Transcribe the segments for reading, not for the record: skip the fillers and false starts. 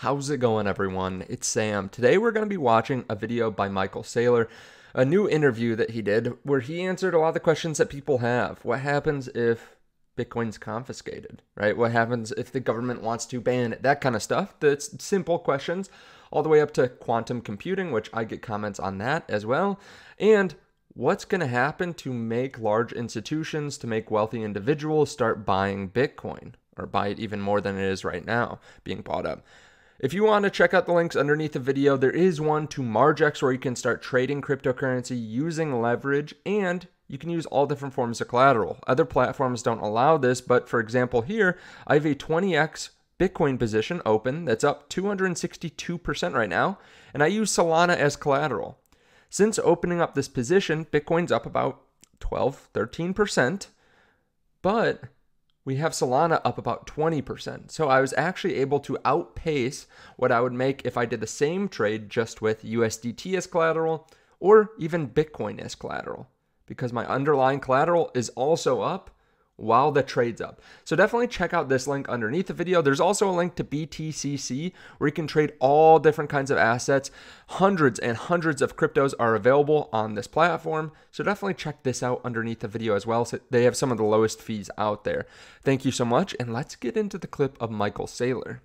How's it going, everyone? It's Sam. Today we're going to be watching a video by Michael Saylor, a new interview that he did where he answered a lot of the questions that people have. What happens if Bitcoin's confiscated, right? What happens if the government wants to ban it? That kind of stuff. That's simple questions all the way up to quantum computing, which I get comments on that as well. And what's going to happen to make large institutions, to make wealthy individuals start buying Bitcoin or buy it even more than it is right now being bought up? If you want to check out the links underneath the video, there is one to Margex where you can start trading cryptocurrency using leverage, and you can use all different forms of collateral. Other platforms don't allow this, but for example here, I have a 20x Bitcoin position open that's up 262% right now, and I use Solana as collateral. Since opening up this position, Bitcoin's up about 13%, but we have Solana up about 20%. So I was actually able to outpace what I would make if I did the same trade just with USDT as collateral or even Bitcoin as collateral, because my underlying collateral is also up while the trade's up. So definitely check out this link underneath the video. There's also a link to BTCC where you can trade all different kinds of assets. Hundreds and hundreds of cryptos are available on this platform. So definitely check this out underneath the video as well. So they have some of the lowest fees out there. Thank you so much. And let's get into the clip of Michael Saylor.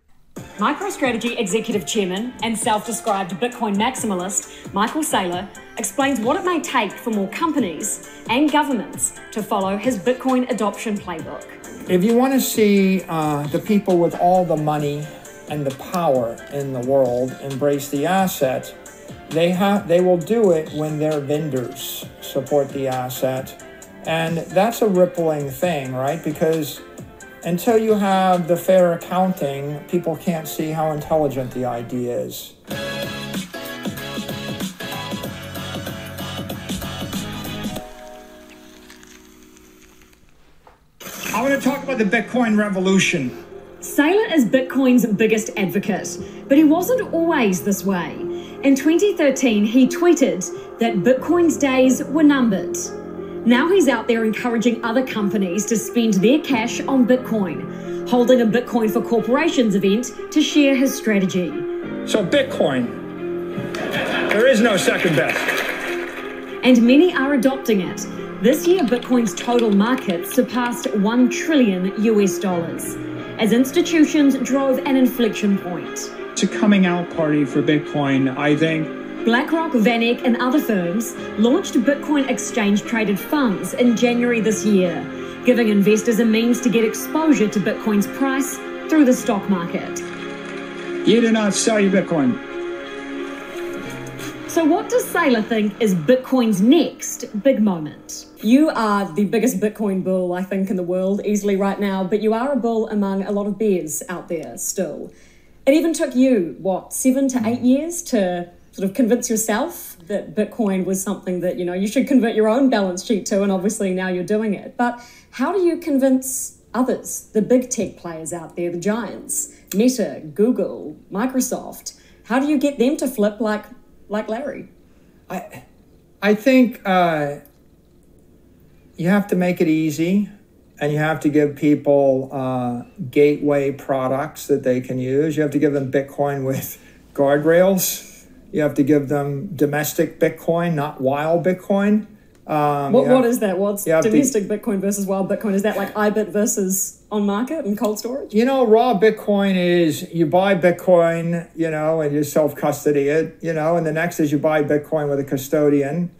MicroStrategy Executive Chairman and self-described Bitcoin maximalist Michael Saylor explains what it may take for more companies and governments to follow his Bitcoin adoption playbook. If you want to see the people with all the money and the power in the world embrace the asset, they will do it when their vendors support the asset. And that's a rippling thing, right? Because until you have the fair accounting, people can't see how intelligent the idea is. I want to talk about the Bitcoin revolution. Saylor is Bitcoin's biggest advocate, but he wasn't always this way. In 2013, he tweeted that Bitcoin's days were numbered. Now he's out there encouraging other companies to spend their cash on Bitcoin, holding a Bitcoin for Corporations event to share his strategy. So Bitcoin, there is no second best. And many are adopting it. This year, Bitcoin's total market surpassed $1 trillion as institutions drove an inflection point. It's a coming out party for Bitcoin, I think. BlackRock, VanEck, and other firms launched Bitcoin exchange-traded funds in January this year, giving investors a means to get exposure to Bitcoin's price through the stock market. You do not sell your Bitcoin. So what does Saylor think is Bitcoin's next big moment? You are the biggest Bitcoin bull, I think, in the world easily right now, but you are a bull among a lot of bears out there still. It even took you, what, 7 to 8 years to sort of convince yourself that Bitcoin was something that, you should convert your own balance sheet to, and obviously now you're doing it. But how do you convince others, the big tech players out there, the giants, Meta, Google, Microsoft? How do you get them to flip like Larry? I think you have to make it easy, and you have to give people gateway products that they can use. You have to give them Bitcoin with guardrails. You have to give them domestic Bitcoin, not wild Bitcoin. What is that? What's domestic Bitcoin versus wild Bitcoin? Is that like IBIT versus on market and cold storage? Raw Bitcoin is you buy Bitcoin, and you self-custody it, and the next is you buy Bitcoin with a custodian.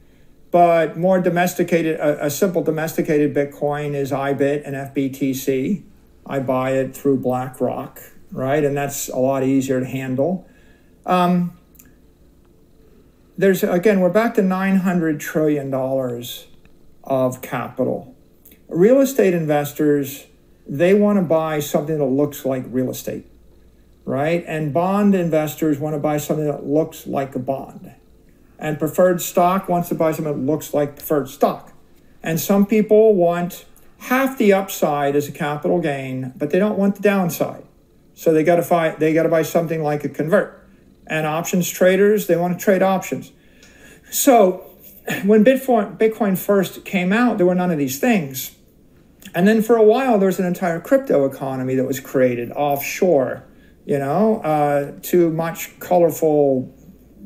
But more domesticated, a simple domesticated Bitcoin is IBIT and FBTC. I buy it through BlackRock, right? And that's a lot easier to handle. We're back to $900 trillion of capital. Real estate investors, they want to buy something that looks like real estate, right? And bond investors want to buy something that looks like a bond. And preferred stock wants to buy something that looks like preferred stock. And some people want half the upside as a capital gain, but they don't want the downside. So they got to buy something like a convert. And options traders, they want to trade options. So when Bitcoin first came out, there were none of these things. And then for a while, there was an entire crypto economy that was created offshore. too much colorful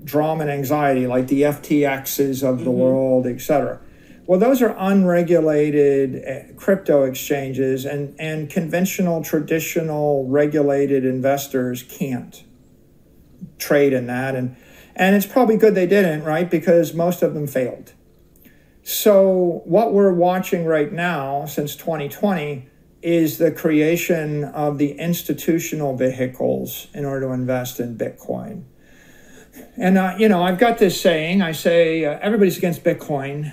drama and anxiety, like the FTXs of the world, etc. Well, those are unregulated crypto exchanges, and conventional, traditional, regulated investors can't trade in that. And it's probably good they didn't, right? Because most of them failed. So what we're watching right now since 2020 is the creation of the institutional vehicles in order to invest in Bitcoin. And, I've got this saying, I say, everybody's against Bitcoin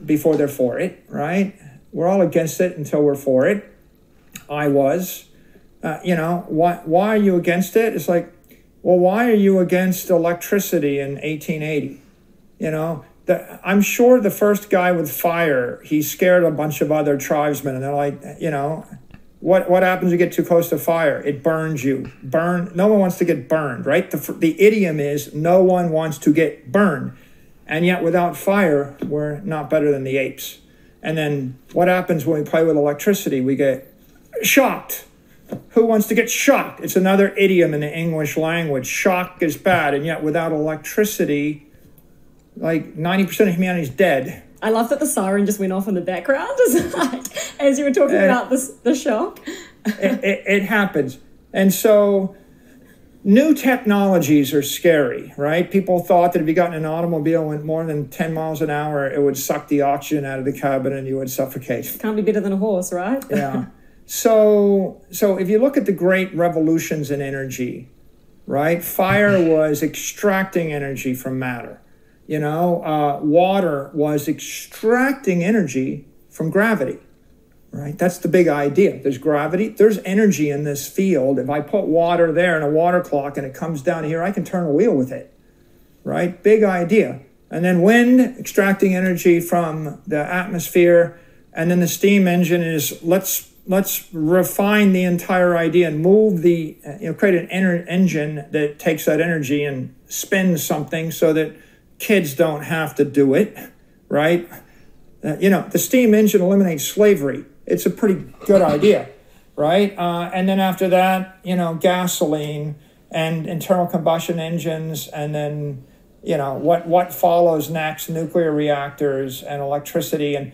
before they're for it, right? We're all against it until we're for it. I was. Why are you against it? It's like, well, why are you against electricity in 1880? I'm sure the first guy with fire, he scared a bunch of other tribesmen, and they're like, what happens if you get too close to fire? It burns you. No one wants to get burned, right? The idiom is no one wants to get burned. And yet without fire, we're not better than the apes. And then what happens when we play with electricity? We get shocked. Who wants to get shocked? It's another idiom in the English language. Shock is bad. And yet without electricity, like 90% of humanity is dead. I love that the siren just went off in the background as you were talking about the shock. It happens. And so new technologies are scary, right? People thought that if you got in an automobile and went more than 10 miles an hour, it would suck the oxygen out of the cabin and you would suffocate. Can't be better than a horse, right? Yeah. So if you look at the great revolutions in energy, right? Fire was extracting energy from matter. Water was extracting energy from gravity, right? That's the big idea. There's gravity, there's energy in this field. If I put water there in a water clock and it comes down here, I can turn a wheel with it, right? Big idea. And then wind, extracting energy from the atmosphere. And then the steam engine is, let's refine the entire idea and move create an engine that takes that energy and spins something so that kids don't have to do it, right? The steam engine eliminates slavery. It's a pretty good idea, right? And then after that, gasoline and internal combustion engines, and then, what follows next, nuclear reactors and electricity. And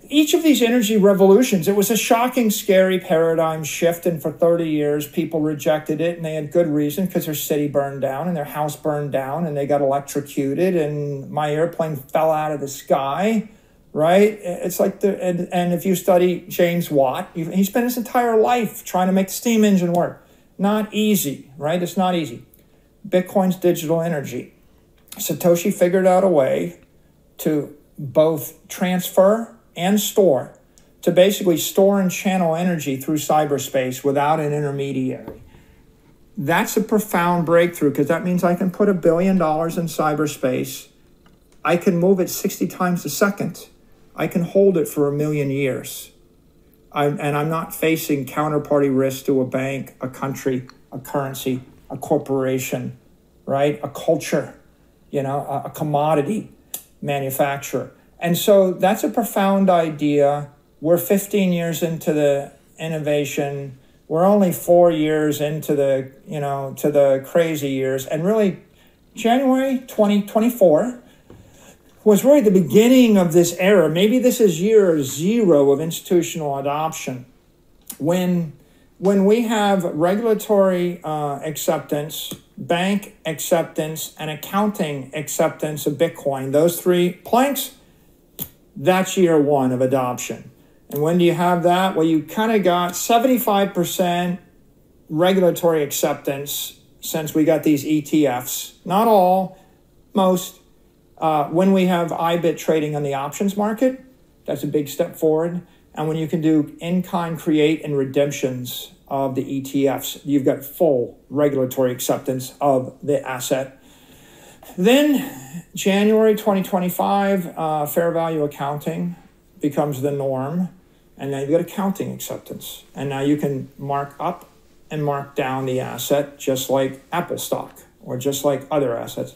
each of these energy revolutions, it was a shocking, scary paradigm shift. And for 30 years, people rejected it, and they had good reason, because their city burned down and their house burned down and they got electrocuted and my airplane fell out of the sky, right? It's like and if you study James Watt, he spent his entire life trying to make the steam engine work. Not easy, right? It's not easy. Bitcoin's digital energy. Satoshi figured out a way to both transfer and store, to basically store and channel energy through cyberspace without an intermediary. That's a profound breakthrough, because that means I can put $1 billion in cyberspace. I can move it 60 times a second. I can hold it for 1 million years. And I'm not facing counterparty risk to a bank, a country, a currency, a corporation, right? A culture, a commodity manufacturer. And so that's a profound idea. We're 15 years into the innovation. We're only 4 years into the crazy years. And really, January 2024 was really the beginning of this era. Maybe this is year 0 of institutional adoption. When we have regulatory acceptance, bank acceptance, and accounting acceptance of Bitcoin, those 3 planks, that's year 1 of adoption. And when do you have that? Well, you kind of got 75% regulatory acceptance since we got these ETFs. Not all, most. When we have IBIT trading on the options market, that's a big step forward. And when you can do in-kind create and redemptions of the ETFs, you've got full regulatory acceptance of the asset. Then January 2025, fair value accounting becomes the norm. And now you've got accounting acceptance. And now you can mark up and mark down the asset just like Apple stock or just like other assets.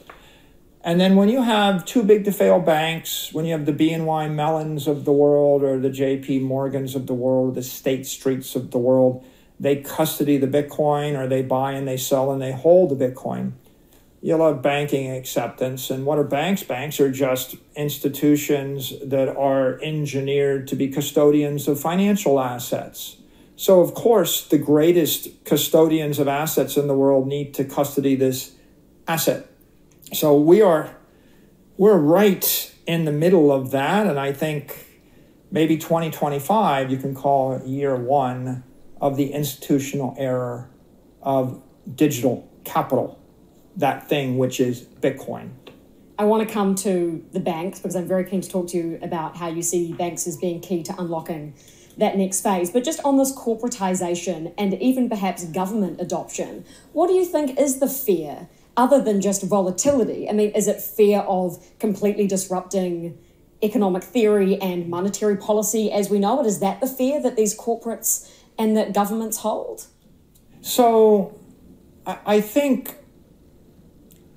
And then when you have too big to fail banks, when you have the BNY Mellons of the world or the JP Morgans of the world, the State Streets of the world, they custody the Bitcoin, or they buy and they sell and they hold the Bitcoin. You'll have banking acceptance. And what are banks? Banks are just institutions that are engineered to be custodians of financial assets. So, of course, the greatest custodians of assets in the world need to custody this asset. So we're right in the middle of that. And I think maybe 2025, you can call it year one of the institutional era of digital capital, that thing which is Bitcoin. I want to come to the banks because I'm very keen to talk to you about how you see banks as being key to unlocking that next phase. But just on this corporatization and even perhaps government adoption, what do you think is the fear other than just volatility? I mean, is it fear of completely disrupting economic theory and monetary policy as we know it? Is that the fear that these corporates and that governments hold? So I think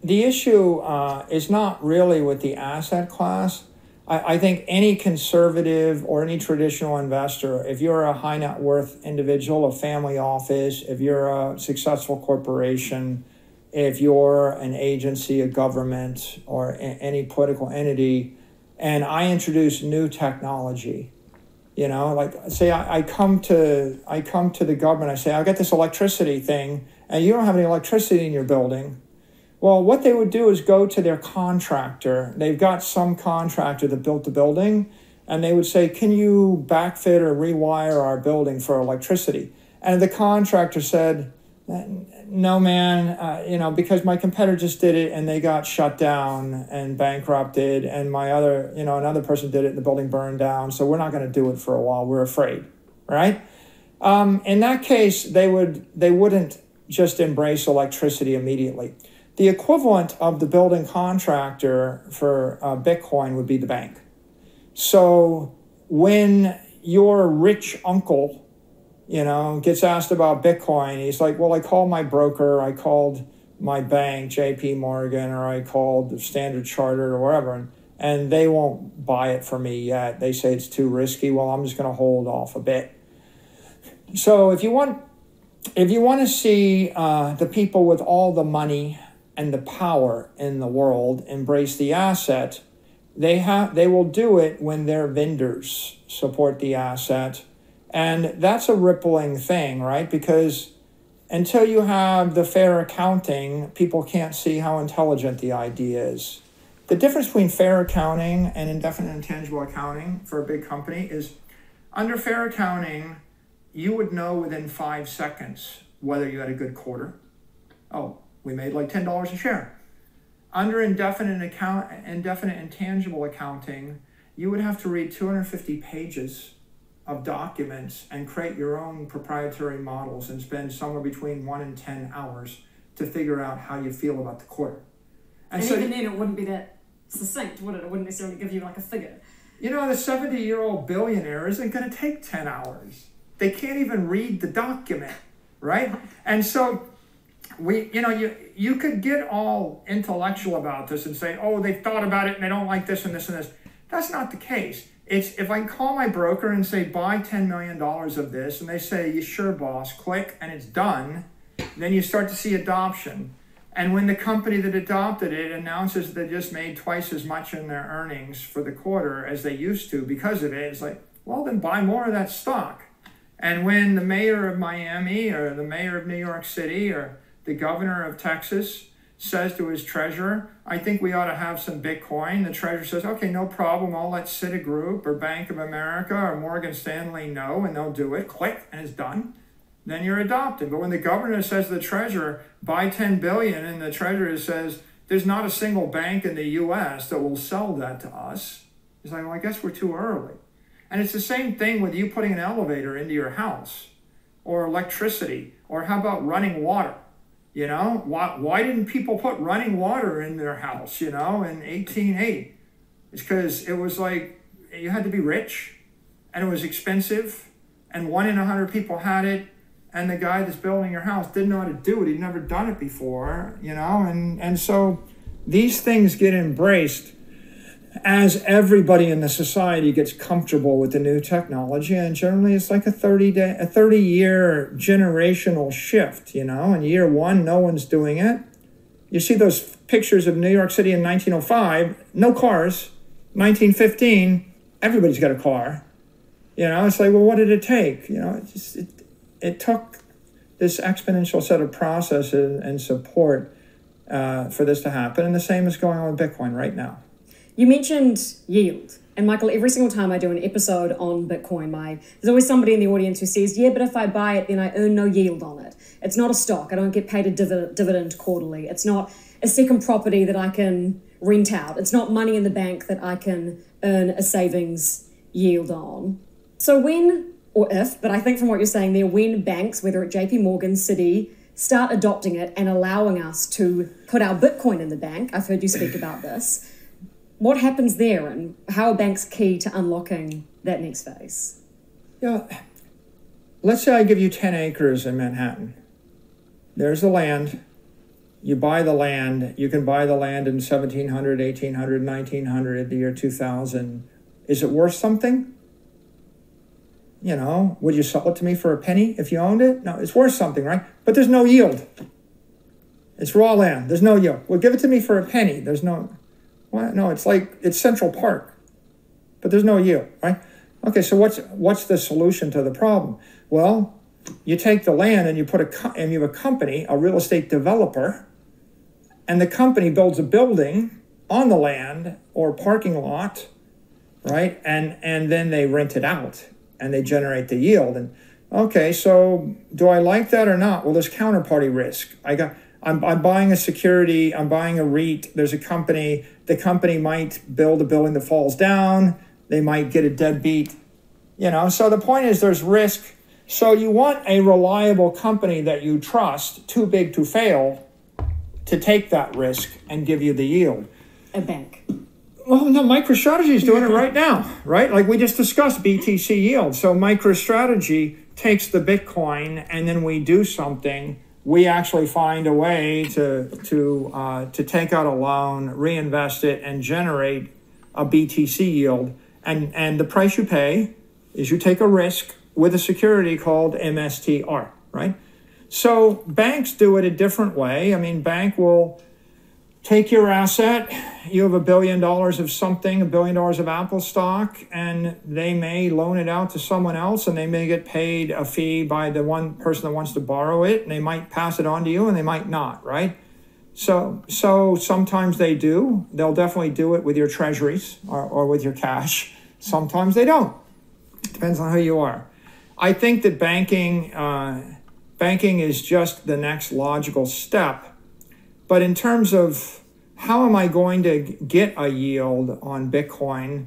the issue is not really with the asset class. I think any conservative or any traditional investor, if you're a high net worth individual, a family office, if you're a successful corporation, if you're an agency, a government, or any political entity, and I introduce new technology, you know, like say I come to the government, I say, I got this electricity thing, and you don't have any electricity in your building. Well, what they would do is go to their contractor. They've got some contractor that built the building, and they would say, can you backfit or rewire our building for electricity? And the contractor said, no, man, you know, because my competitor just did it and they got shut down and bankrupted, and my other, you know, another person did it and the building burned down. So we're not going to do it for a while. We're afraid, right? In that case, they wouldn't just embrace electricity immediately. The equivalent of the building contractor for Bitcoin would be the bank. So when your rich uncle, you know, gets asked about Bitcoin, he's like, well, I called my broker, I called my bank, JP Morgan, or I called Standard Chartered or wherever, and they won't buy it for me yet. They say it's too risky. Well, I'm just going to hold off a bit. So if you want to see the people with all the money and the power in the world embrace the asset, they will do it when their vendors support the asset. And that's a rippling thing, right? Because until you have the fair accounting, people can't see how intelligent the idea is. The difference between fair accounting and indefinite intangible accounting for a big company is under fair accounting, you would know within 5 seconds whether you had a good quarter. Oh, we made like $10 a share. Under indefinite intangible accounting, you would have to read 250 pages of documents and create your own proprietary models and spend somewhere between 1 and 10 hours to figure out how you feel about the quarter. And so even then it wouldn't be that succinct, would it? It wouldn't necessarily give you like a figure. You know, the 70-year-old billionaire isn't going to take 10 hours. They can't even read the document, right? And so you could get all intellectual about this and say, oh, they've thought about it and they don't like this and this and this. That's not the case. It's if I call my broker and say, buy $10 million of this, and they say, you sure, boss, click, and it's done, then you start to see adoption. And when the company that adopted it announces they just made twice as much in their earnings for the quarter as they used to because of it, it's like, well, then buy more of that stock. And when the mayor of Miami or the mayor of New York City or the governor of Texas says to his treasurer, I think we ought to have some Bitcoin, the treasurer says, okay, no problem. I'll let Citigroup or Bank of America or Morgan Stanley know, and they'll do it. Click, and it's done. Then you're adopted. But when the governor says to the treasurer, buy 10 billion, and the treasurer says, there's not a single bank in the U.S. that will sell that to us, he's like, well, I guess we're too early. And it's the same thing with you putting an elevator into your house or electricity, or how about running water? You know, why didn't people put running water in their house, you know, in 1880? It's because it was like you had to be rich and it was expensive and 1 in 100 people had it. And the guy that's building your house didn't know how to do it. He'd never done it before, you know, and so these things get embraced. as everybody in the society gets comfortable with the new technology, and generally it's like a 30-year generational shift, you know. In year one, no one's doing it. You see those pictures of New York City in 1905, no cars. 1915, everybody's got a car. You know, it's like, well, what did it take? You know, it took this exponential set of processes and support for this to happen. And the same is going on with Bitcoin right now. You mentioned yield. And Michael, every single time I do an episode on Bitcoin, there's always somebody in the audience who says, yeah, but if I buy it, then I earn no yield on it. It's not a stock. I don't get paid a dividend quarterly. It's not a second property that I can rent out. It's not money in the bank that I can earn a savings yield on. So when, or if, but I think from what you're saying there, when banks, whether at JP Morgan, Citi, start adopting it and allowing us to put our Bitcoin in the bank, I've heard you speak about this, what happens there, and how are banks key to unlocking that next phase? Yeah, let's say I give you 10 acres in Manhattan. There's the land. You buy the land. You can buy the land in 1700, 1800, 1900, the year 2000. Is it worth something? You know, would you sell it to me for a penny if you owned it? No, it's worth something, right? But there's no yield. It's raw land. There's no yield. Well, give it to me for a penny. There's no... Well, no, it's like, it's Central Park, but there's no yield, right? Okay, so what's the solution to the problem? Well, you take the land and you and you have a company, a real estate developer, and the company builds a building on the land or parking lot, right? And then they rent it out and they generate the yield. And okay, so do I like that or not? Well, there's counterparty risk. I'm buying a security, I'm buying a REIT, there's a company, the company might build a building that falls down, they might get a deadbeat, you know, so the point is there's risk. So you want a reliable company that you trust, too big to fail, to take that risk and give you the yield. A bank. Well, no, MicroStrategy is doing it right now, right? Like we just discussed BTC yield. So MicroStrategy takes the Bitcoin and then we do something. We actually find a way to take out a loan, reinvest it, and generate a BTC yield. And the price you pay is you take a risk with a security called MSTR, right? So banks do it a different way. I mean, bank will take your asset. You have $1 billion of something, $1 billion of Apple stock, and they may loan it out to someone else, and they may get paid a fee by the one person that wants to borrow it, and they might pass it on to you, and they might not, right? So sometimes they do. They'll definitely do it with your treasuries or with your cash. Sometimes they don't. Depends on who you are. I think that banking is just the next logical step. But in terms of how am I going to get a yield on Bitcoin,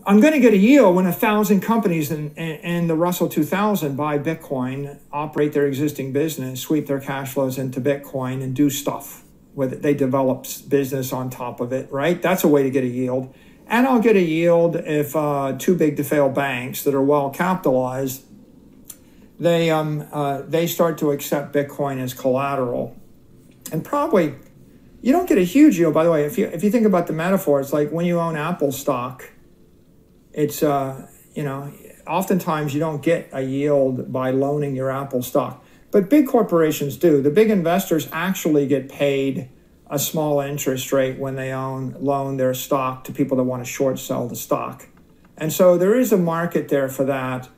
I'm going to get a yield when 1,000 companies in the Russell 2000 buy Bitcoin, operate their existing business, sweep their cash flows into Bitcoin, and do stuff with it. They develop business on top of it, right? That's a way to get a yield. And I'll get a yield if too big to fail banks that are well capitalized, they start to accept Bitcoin as collateral. And probably, you don't get a huge yield, by the way. If you think about the metaphor, it's like when you own Apple stock, it's, you know, oftentimes you don't get a yield by loaning your Apple stock. But big corporations do. The big investors actually get paid a small interest rate when they loan their stock to people that want to short sell the stock. And so there is a market there for that.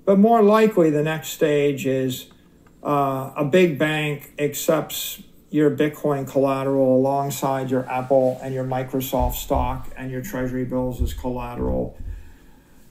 But more likely, the next stage is a big bank accepts your Bitcoin collateral alongside your Apple and your Microsoft stock and your treasury bills as collateral.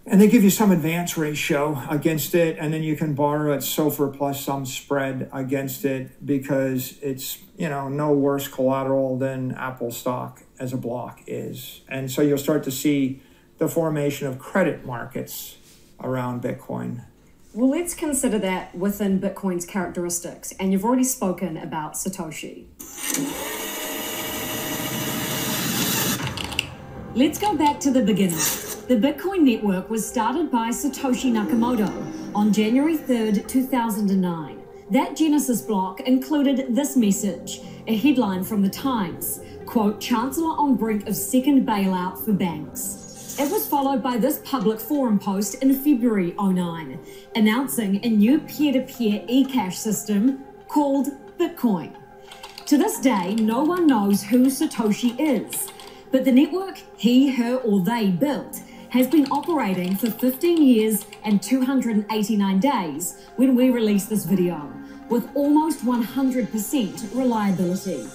And they give you some advance ratio against it, and then you can borrow at SOFR plus some spread against it because it's, you know, no worse collateral than Apple stock as a block is. And so you'll start to see the formation of credit markets around Bitcoin. Well, let's consider that within Bitcoin's characteristics. And you've already spoken about Satoshi. Let's go back to the beginning. The Bitcoin network was started by Satoshi Nakamoto on January 3rd, 2009. That Genesis block included this message, a headline from the Times. quote, Chancellor on brink of second bailout for banks. It was followed by this public forum post in February 2009, announcing a new peer-to-peer e-cash system called Bitcoin. To this day, no one knows who Satoshi is, but the network he, her, or they built has been operating for 15 years and 289 days when we release this video, with almost 100% reliability.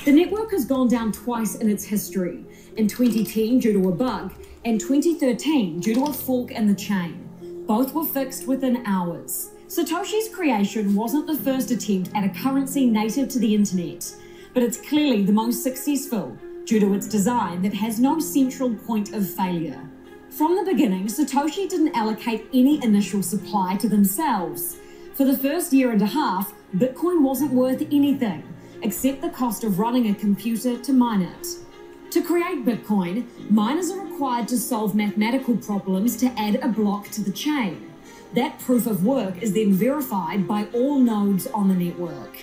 The network has gone down twice in its history, in 2010 due to a bug, and 2013 due to a fork in the chain. Both were fixed within hours. Satoshi's creation wasn't the first attempt at a currency native to the internet, but it's clearly the most successful due to its design that has no central point of failure. From the beginning, Satoshi didn't allocate any initial supply to themselves. For the first year and a half, Bitcoin wasn't worth anything, except the cost of running a computer to mine it. To create Bitcoin, miners are required to solve mathematical problems to add a block to the chain. That proof of work is then verified by all nodes on the network.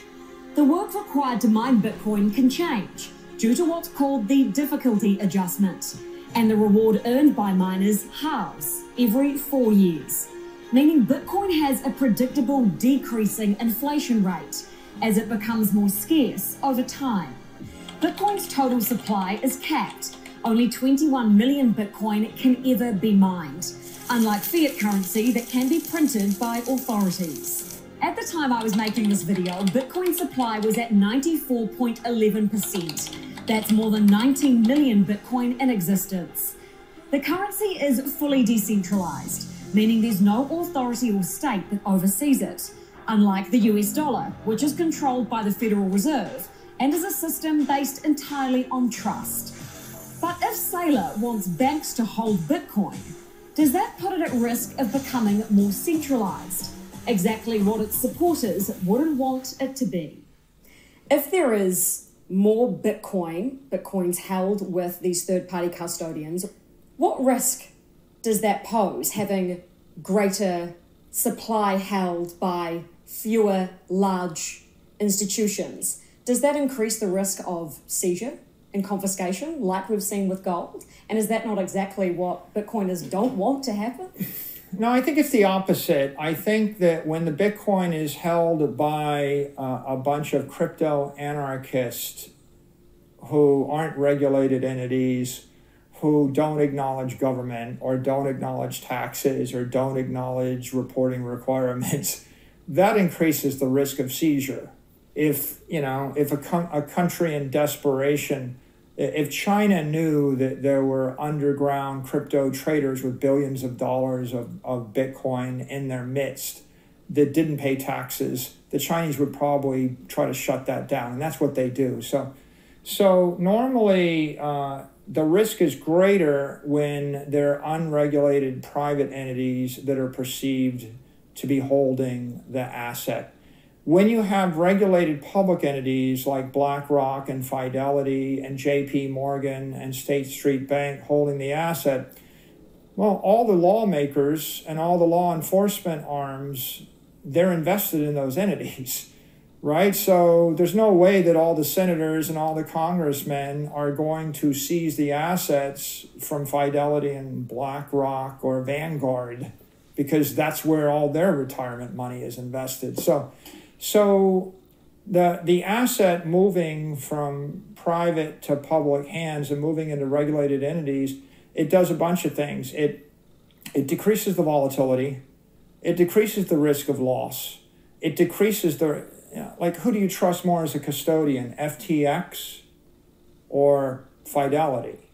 The work required to mine Bitcoin can change due to what's called the difficulty adjustment, and the reward earned by miners halves every 4 years, meaning Bitcoin has a predictable decreasing inflation rate as it becomes more scarce over time. Bitcoin's total supply is capped. Only 21 million Bitcoin can ever be mined, unlike fiat currency that can be printed by authorities. At the time I was making this video, Bitcoin supply was at 94.11%. That's more than 19 million Bitcoin in existence. The currency is fully decentralized, meaning there's no authority or state that oversees it, unlike the US dollar, which is controlled by the Federal Reserve and is a system based entirely on trust. But if Saylor wants banks to hold Bitcoin, does that put it at risk of becoming more centralized? Exactly what its supporters wouldn't want it to be. If there is more Bitcoins held with these third-party custodians, what risk does that pose, having greater supply held by fewer large institutions? Does that increase the risk of seizure and confiscation like we've seen with gold? And is that not exactly what Bitcoiners don't want to happen? No, I think it's the opposite. I think that when the Bitcoin is held by a bunch of crypto anarchists who aren't regulated entities, who don't acknowledge government or don't acknowledge taxes or don't acknowledge reporting requirements, that increases the risk of seizure. If a country in desperation, if China knew that there were underground crypto traders with billions of dollars of Bitcoin in their midst that didn't pay taxes, the Chinese would probably try to shut that down, and that's what they do. So normally the risk is greater when they're unregulated private entities that are perceived to be holding the asset. When you have regulated public entities like BlackRock and Fidelity and JP Morgan and State Street Bank holding the asset, well, all the lawmakers and all the law enforcement arms, they're invested in those entities, right? So there's no way that all the senators and all the congressmen are going to seize the assets from Fidelity and BlackRock or Vanguard, because that's where all their retirement money is invested. So the asset moving from private to public hands and moving into regulated entities, it does a bunch of things. It decreases the volatility. It decreases the risk of loss. It decreases like, who do you trust more as a custodian, FTX or Fidelity,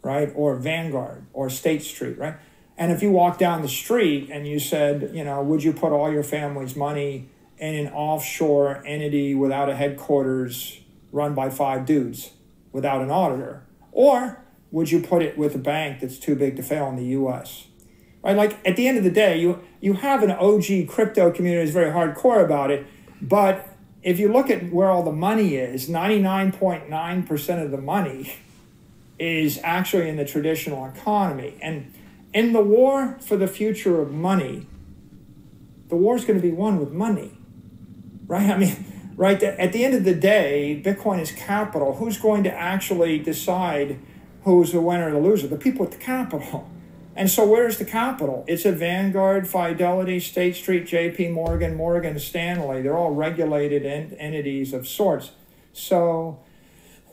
right? Or Vanguard or State Street, right? And if you walk down the street and you said, would you put all your family's money in an offshore entity without a headquarters run by 5 dudes without an auditor? Or would you put it with a bank that's too big to fail in the US? Right? Like, at the end of the day, you have an OG crypto community that's very hardcore about it, but if you look at where all the money is, 99.9% of the money is actually in the traditional economy. And in the war for the future of money, the war is going to be won with money, right? I mean, right? At the end of the day, Bitcoin is capital. Who's going to actually decide who's the winner or the loser? The people with the capital. And so where's the capital? It's a Vanguard, Fidelity, State Street, JP Morgan, Morgan Stanley. They're all regulated entities of sorts. So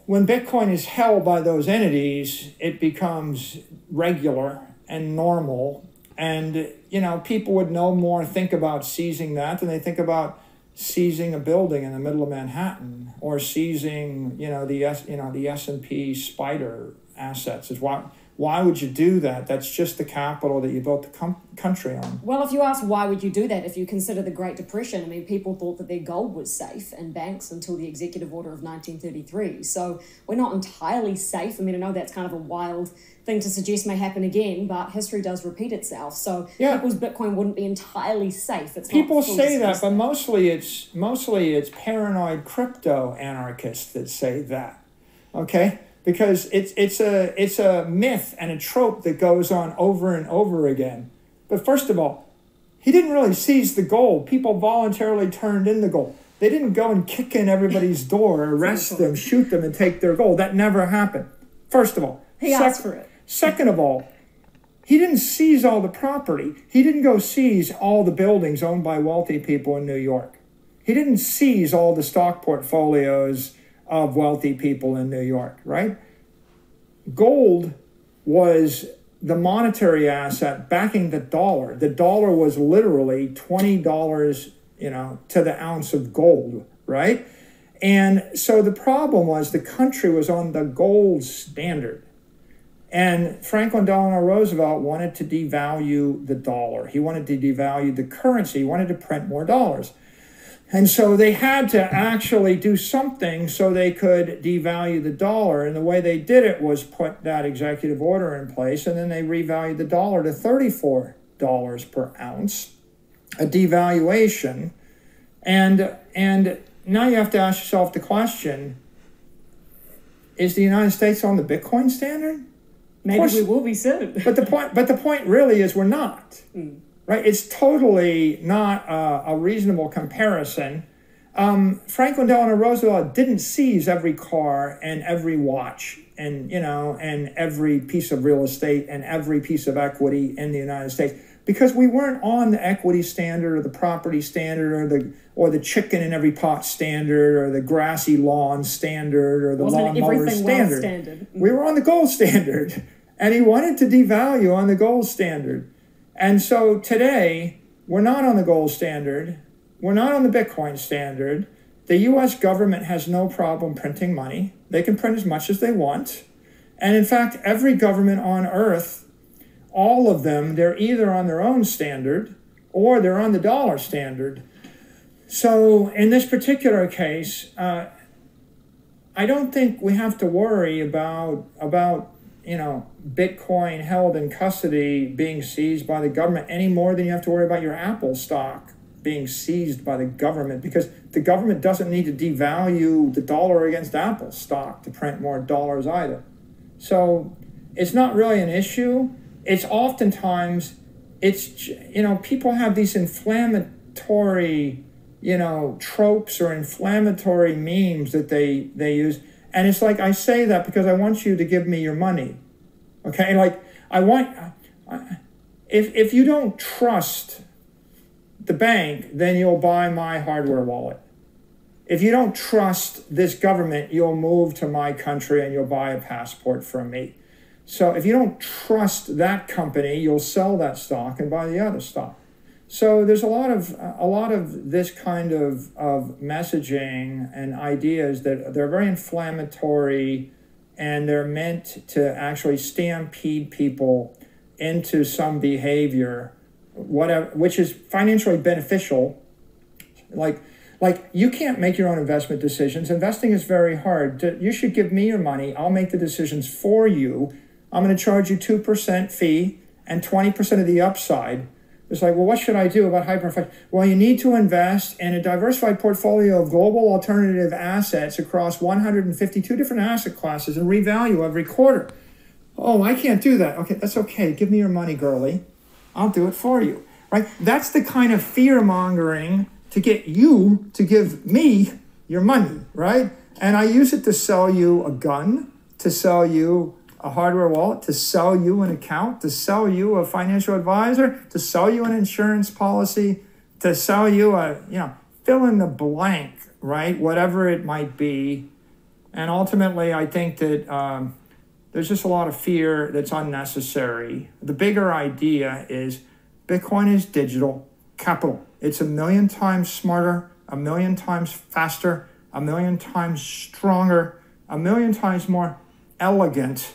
when Bitcoin is held by those entities, it becomes regular and normal. And, you know, people would no more think about seizing that than they think about seizing a building in the middle of Manhattan or seizing, the S&P Spider assets. Why would you do that? That's just the capital that you built the country on. Well, if you ask why would you do that, if you consider the Great Depression, I mean, people thought that their gold was safe in banks until the Executive Order of 1933. So we're not entirely safe. I mean, I know that's kind of a wild thing to suggest may happen again, but history does repeat itself. So people's Bitcoin wouldn't be entirely safe. It's people say that, but mostly it's paranoid crypto anarchists that say that. Okay? Because it's a myth and a trope that goes on over and over again. But first of all, he didn't really seize the gold. People voluntarily turned in the gold. They didn't go and kick in everybody's door, arrest them, shoot them, and take their gold. That never happened. First of all. He asked for it. Second of all, he didn't seize all the property. He didn't go seize all the buildings owned by wealthy people in New York. He didn't seize all the stock portfolios of wealthy people in New York, right? Gold was the monetary asset backing the dollar. The dollar was literally $20, to the ounce of gold, right? And so the problem was the country was on the gold standard. And Franklin Delano Roosevelt wanted to devalue the dollar. He wanted to devalue the currency. He wanted to print more dollars. And so they had to actually do something so they could devalue the dollar. And the way they did it was put that executive order in place, and then they revalued the dollar to $34 per ounce, a devaluation. And now you have to ask yourself the question, is the United States on the Bitcoin standard? Maybe we will be soon. But the point really is we're not. Right? It's totally not a reasonable comparison. Franklin Delano Roosevelt didn't seize every car and every watch and every piece of real estate and every piece of equity in the United States because we weren't on the equity standard or the property standard or the chicken in every pot standard or the grassy lawn standard or the lawnmower standard. We were on the gold standard, and he wanted to devalue on the gold standard. And so today, we're not on the gold standard. We're not on the Bitcoin standard. The U.S. government has no problem printing money. They can print as much as they want. And in fact, every government on earth, all of them, they're either on their own standard or they're on the dollar standard. So in this particular case, I don't think we have to worry about Bitcoin held in custody being seized by the government any more than you have to worry about your Apple stock being seized by the government, because the government doesn't need to devalue the dollar against Apple stock to print more dollars either. So it's not really an issue. It's oftentimes, people have these inflammatory, tropes or inflammatory memes that they use. And it's like, I say that because I want you to give me your money. Okay? Like, if you don't trust the bank, then you'll buy my hardware wallet. If you don't trust this government, you'll move to my country and you'll buy a passport from me. So if you don't trust that company, you'll sell that stock and buy the other stock. So there's a lot of this kind of messaging and ideas that they're very inflammatory, and they're meant to actually stampede people into some behavior, whatever, which is financially beneficial. Like you can't make your own investment decisions. Investing is very hard. You should give me your money. I'll make the decisions for you. I'm going to charge you 2% fee and 20% of the upside. It's like, well, what should I do about hyperinflation? Well, you need to invest in a diversified portfolio of global alternative assets across 152 different asset classes and revalue every quarter. Oh, I can't do that. Okay, that's okay. Give me your money, girlie. I'll do it for you, right? That's the kind of fear-mongering to get you to give me your money, right? And I use it to sell you a gun, to sell you a hardware wallet, to sell you an account, to sell you a financial advisor, to sell you an insurance policy, to sell you a, fill in the blank, right? Whatever it might be. And ultimately, I think that there's just a lot of fear that's unnecessary. The bigger idea is Bitcoin is digital capital. It's 1,000,000 times smarter, 1,000,000 times faster, 1,000,000 times stronger, 1,000,000 times more elegant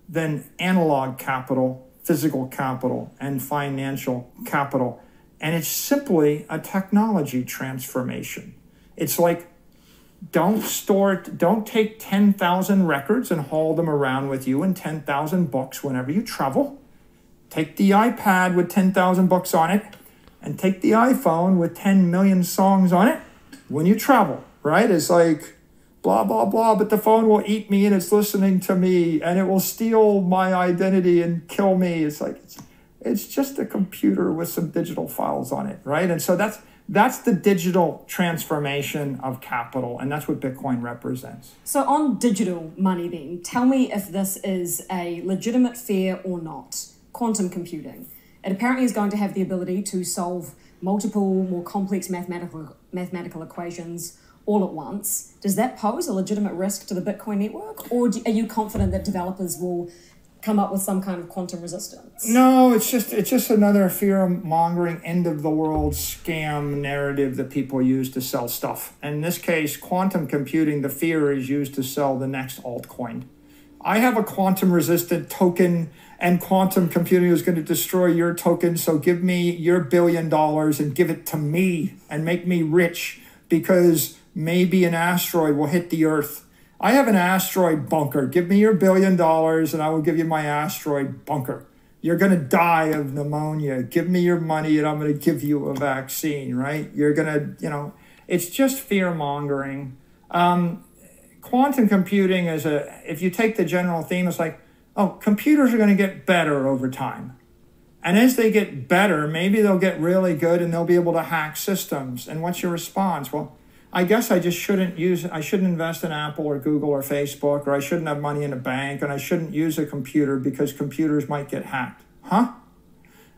than analog capital, physical capital, and financial capital. And it's simply a technology transformation. It's like, don't take 10,000 records and haul them around with you and 10,000 books whenever you travel. Take the iPad with 10,000 books on it and take the iPhone with 10 million songs on it when you travel, right? It's like blah, blah, blah, but the phone will eat me and it's listening to me and it will steal my identity and kill me. It's like, it's just a computer with some digital files on it, right? And so that's the digital transformation of capital, and that's what Bitcoin represents. So on digital money then, tell me if this is a legitimate fear or not. Quantum computing. It apparently is going to have the ability to solve multiple, more complex mathematical equations all at once. Does that pose a legitimate risk to the Bitcoin network? Or are you confident that developers will come up with some kind of quantum resistance? No, it's just another fear-mongering end-of-the-world scam narrative that people use to sell stuff. In this case, quantum computing, the fear is used to sell the next altcoin. I have a quantum-resistant token, and quantum computing is going to destroy your token, so give me your $1 billion and give it to me and make me rich because maybe an asteroid will hit the Earth. I have an asteroid bunker. Give me your $1 billion and I will give you my asteroid bunker. You're going to die of pneumonia. Give me your money and I'm going to give you a vaccine, right? You're going to, it's just fear-mongering. Quantum computing is if you take the general theme, it's like, computers are going to get better over time. And as they get better, maybe they'll get really good and they'll be able to hack systems. And what's your response? Well, I guess I shouldn't invest in Apple or Google or Facebook, or I shouldn't have money in a bank, and I shouldn't use a computer because computers might get hacked. Huh?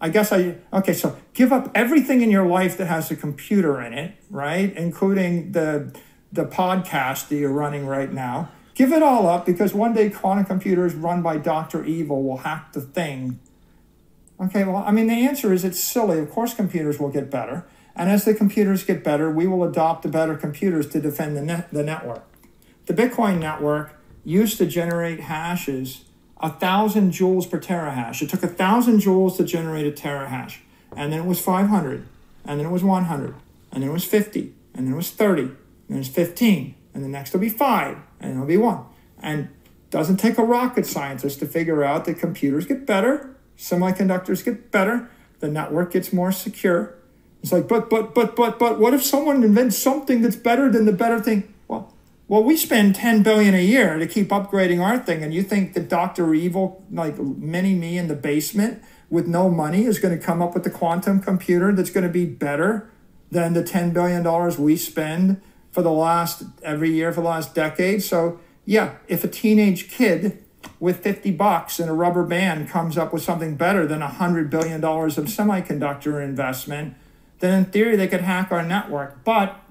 So give up everything in your life that has a computer in it, right? Including the podcast that you're running right now. Give it all up because one day quantum computers run by Dr. Evil will hack the thing. Okay, well, the answer is it's silly. Of course computers will get better. And as the computers get better, we will adopt the better computers to defend the network. The Bitcoin network used to generate hashes 1,000 joules per terahash. It took 1,000 joules to generate a terahash. And then it was 500. And then it was 100. And then it was 50. And then it was 30. And then it was 15. And the next will be 5. And then it'll be 1. And it doesn't take a rocket scientist to figure out that computers get better. Semiconductors get better. The network gets more secure. It's like, but what if someone invents something that's better than the better thing? Well, we spend $10 billion a year to keep upgrading our thing, and you think that Dr. Evil, like mini-me in the basement with no money, is going to come up with the quantum computer that's going to be better than the $10 billion we spend every year for the last decade? So, yeah, if a teenage kid with $50 and a rubber band comes up with something better than $100 billion of semiconductor investment, then in theory they could hack our network. But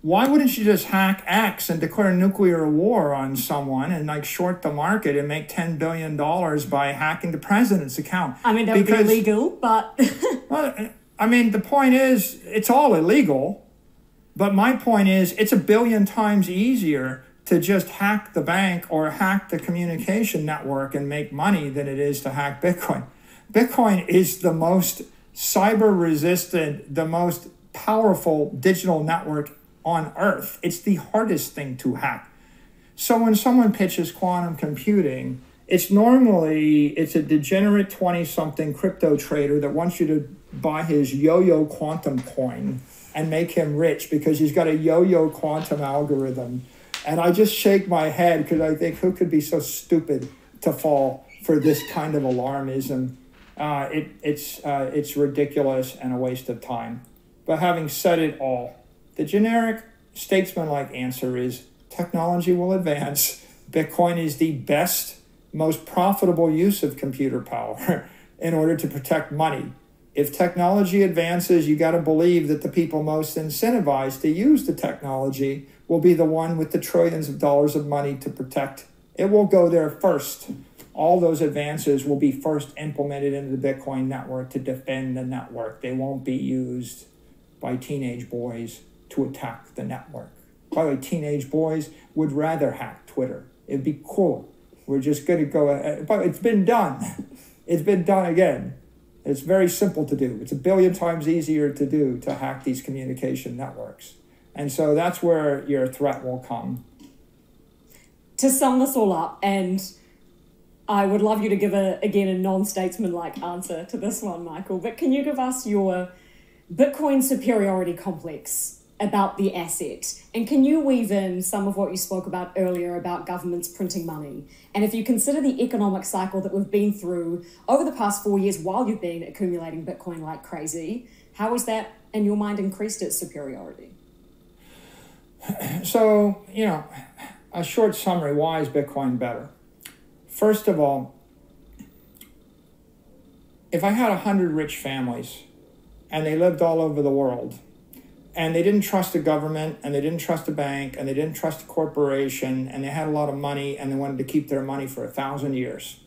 why wouldn't you just hack X and declare nuclear war on someone and short the market and make $10 billion by hacking the president's account? That would be illegal, but... Well, the point is, it's all illegal. But my point is, it's 1 billion times easier to just hack the bank or hack the communication network and make money than it is to hack Bitcoin. Bitcoin is the most cyber-resistant, the most powerful digital network on Earth. It's the hardest thing to hack. So when someone pitches quantum computing, it's a degenerate 20-something crypto trader that wants you to buy his yo-yo quantum coin and make him rich because he's got a yo-yo quantum algorithm. And I just shake my head because I think, who could be so stupid to fall for this kind of alarmism? It's ridiculous and a waste of time. But having said it all, the generic statesman-like answer is technology will advance. Bitcoin is the best, most profitable use of computer power in order to protect money. If technology advances, you got to believe that the people most incentivized to use the technology will be the one with the trillions of dollars of money to protect. It will go there first. All those advances will be first implemented into the Bitcoin network to defend the network. They won't be used by teenage boys to attack the network. By the way, teenage boys would rather hack Twitter. It'd be cool. We're just going to go, but it's been done. It's been done again. It's very simple to do. It's 1 billion times easier to do to hack these communication networks. And so that's where your threat will come. To sum this all up, and I would love you to give, a non-statesman-like answer to this one, Michael, but can you give us your Bitcoin superiority complex about the asset? And can you weave in some of what you spoke about earlier about governments printing money? And if you consider the economic cycle that we've been through over the past 4 years while you've been accumulating Bitcoin like crazy, how has that, in your mind, increased its superiority? So, a short summary, why is Bitcoin better? First of all, if I had 100 rich families and they lived all over the world, and they didn't trust the government, and they didn't trust a bank, and they didn't trust a corporation, and they had a lot of money, and they wanted to keep their money for 1,000 years.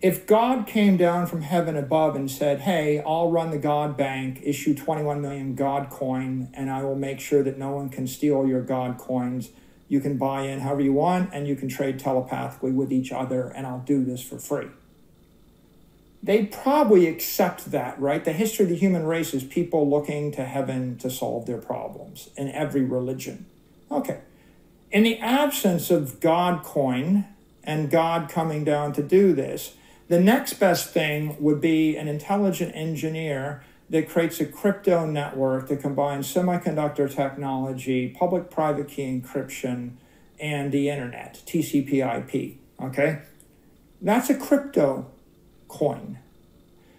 If God came down from heaven above and said, hey, I'll run the God Bank, issue 21 million God coin, and I will make sure that no one can steal your God coins. You can buy in however you want, and you can trade telepathically with each other, and I'll do this for free. They'd probably accept that, right? The history of the human race is people looking to heaven to solve their problems in every religion. Okay. In the absence of God coin and God coming down to do this, the next best thing would be an intelligent engineer that creates a crypto network that combines semiconductor technology, public-private key encryption, and the internet, TCP/IP, okay? That's a crypto coin.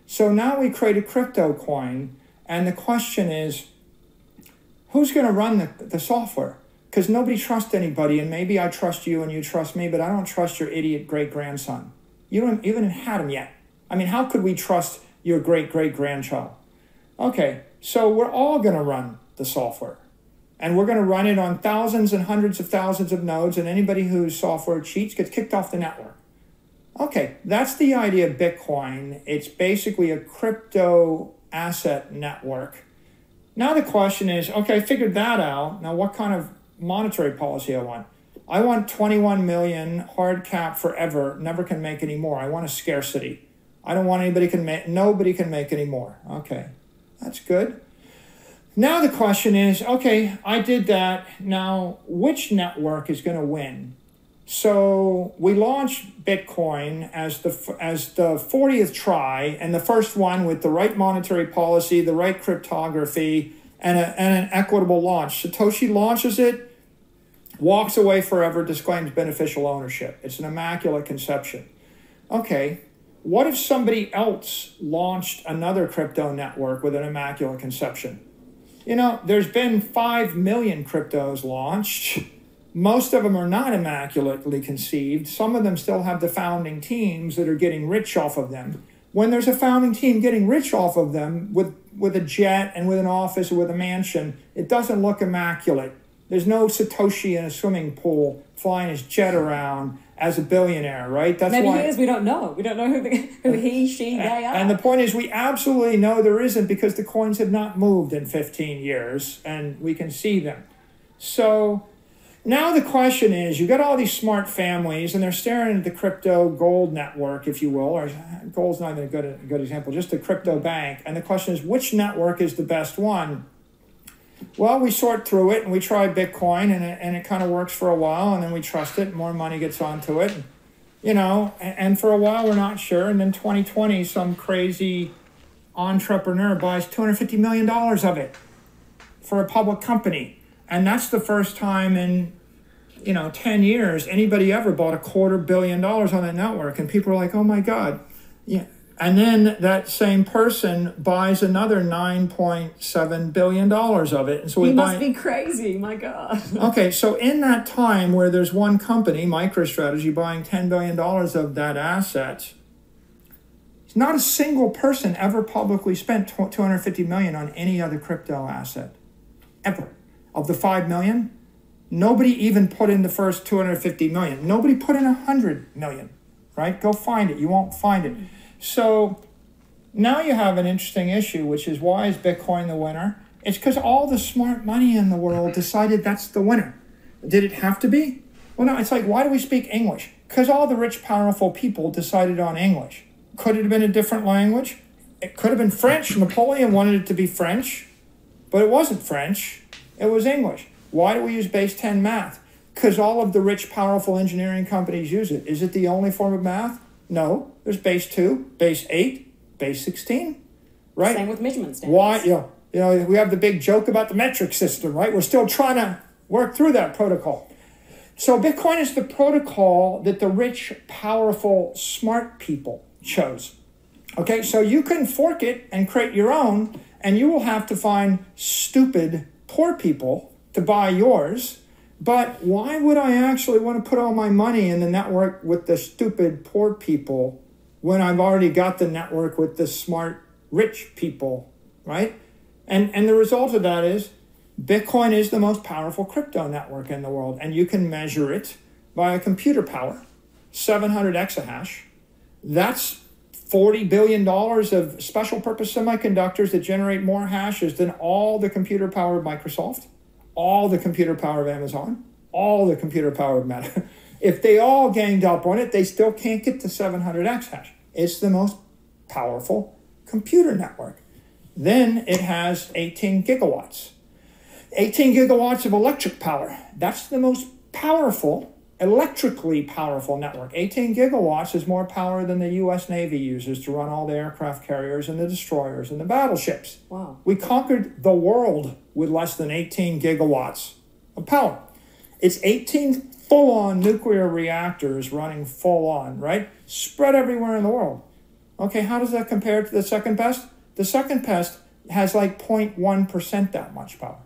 So now we create a crypto coin, and the question is, who's going to run the software? Because nobody trusts anybody, and maybe I trust you and you trust me, but I don't trust your idiot great-grandson. You don't even had him yet. I mean, how could we trust your great-great-grandchild? Okay, so we're all going to run the software, and we're going to run it on thousands and hundreds of thousands of nodes, and anybody whose software cheats gets kicked off the network. Okay, that's the idea of Bitcoin. It's basically a crypto asset network. Now the question is, okay, I figured that out. Now what kind of monetary policy I want? I want 21 million hard cap forever, never can make any more. I want a scarcity. I don't want nobody can make any more. Okay, that's good. Now the question is, okay, I did that. Now which network is going to win? So we launched Bitcoin as the 40th try, and the first one with the right monetary policy, the right cryptography, and an equitable launch. Satoshi launches it, walks away forever, disclaims beneficial ownership. It's an immaculate conception. Okay, what if somebody else launched another crypto network with an immaculate conception? There's been 5 million cryptos launched. Most of them are not immaculately conceived. Some of them still have the founding teams that are getting rich off of them. When there's a founding team getting rich off of them with a jet and with an office or with a mansion, it doesn't look immaculate. There's no Satoshi in a swimming pool flying his jet around as a billionaire, right? That's Maybe why he is. We don't know. We don't know who he, she, they are. And the point is, we absolutely know there isn't, because the coins have not moved in 15 years, and we can see them. So now the question is, you got all these smart families, and they're staring at the crypto gold network, if you will, or gold's not even a good example, just the crypto bank. And the question is, which network is the best one? Well, we sort through it, and we try Bitcoin, and it kind of works for a while, and then we trust it, and more money gets onto it. And for a while we're not sure, and then 2020, some crazy entrepreneur buys $250 million of it for a public company. And that's the first time in, 10 years anybody ever bought $250 million on that network. And people are like, oh my God, yeah, And then that same person buys another $9.7 billion of it. And so he must be crazy, my God. Okay, so in that time where there's one company, MicroStrategy, buying $10 billion of that asset, not a single person ever publicly spent $250 million on any other crypto asset, ever. Of the 5 million, nobody even put in the first 250 million. Nobody put in 100 million, right? Go find it. You won't find it. So now you have an interesting issue, which is, why is Bitcoin the winner? It's because all the smart money in the world decided that's the winner. Did it have to be? Well, no, it's like, why do we speak English? Because all the rich, powerful people decided on English. Could it have been a different language? It could have been French. Napoleon wanted it to be French, but it wasn't French. It was English. Why do we use base 10 math? Because all of the rich, powerful engineering companies use it. Is it the only form of math? No. There's base 2, base 8, base 16, right? Same with measurement standards. Why? You know, we have the big joke about the metric system, right? We're still trying to work through that protocol. So Bitcoin is the protocol that the rich, powerful, smart people chose. Okay, so you can fork it and create your own, and you will have to find stupid, poor people to buy yours. But why would I actually want to put all my money in the network with the stupid, poor people when I've already got the network with the smart, rich people, right? And the result of that is Bitcoin is the most powerful crypto network in the world, and you can measure it by computer power, 700 exahash. That's $40 billion of special purpose semiconductors that generate more hashes than all the computer power of Microsoft, all the computer power of Amazon, all the computer power of Meta. If they all ganged up on it, they still can't get to 700 exahash. It's the most powerful computer network. Then it has 18 gigawatts. 18 gigawatts of electric power. That's the most powerful, electrically powerful network. 18 gigawatts is more power than the U.S. Navy uses to run all the aircraft carriers and the destroyers and the battleships. Wow. We conquered the world with less than 18 gigawatts of power. It's 18 full-on nuclear reactors running full-on, right? Spread everywhere in the world. Okay, how does that compare to the second best? The second best has like 0.1% that much power.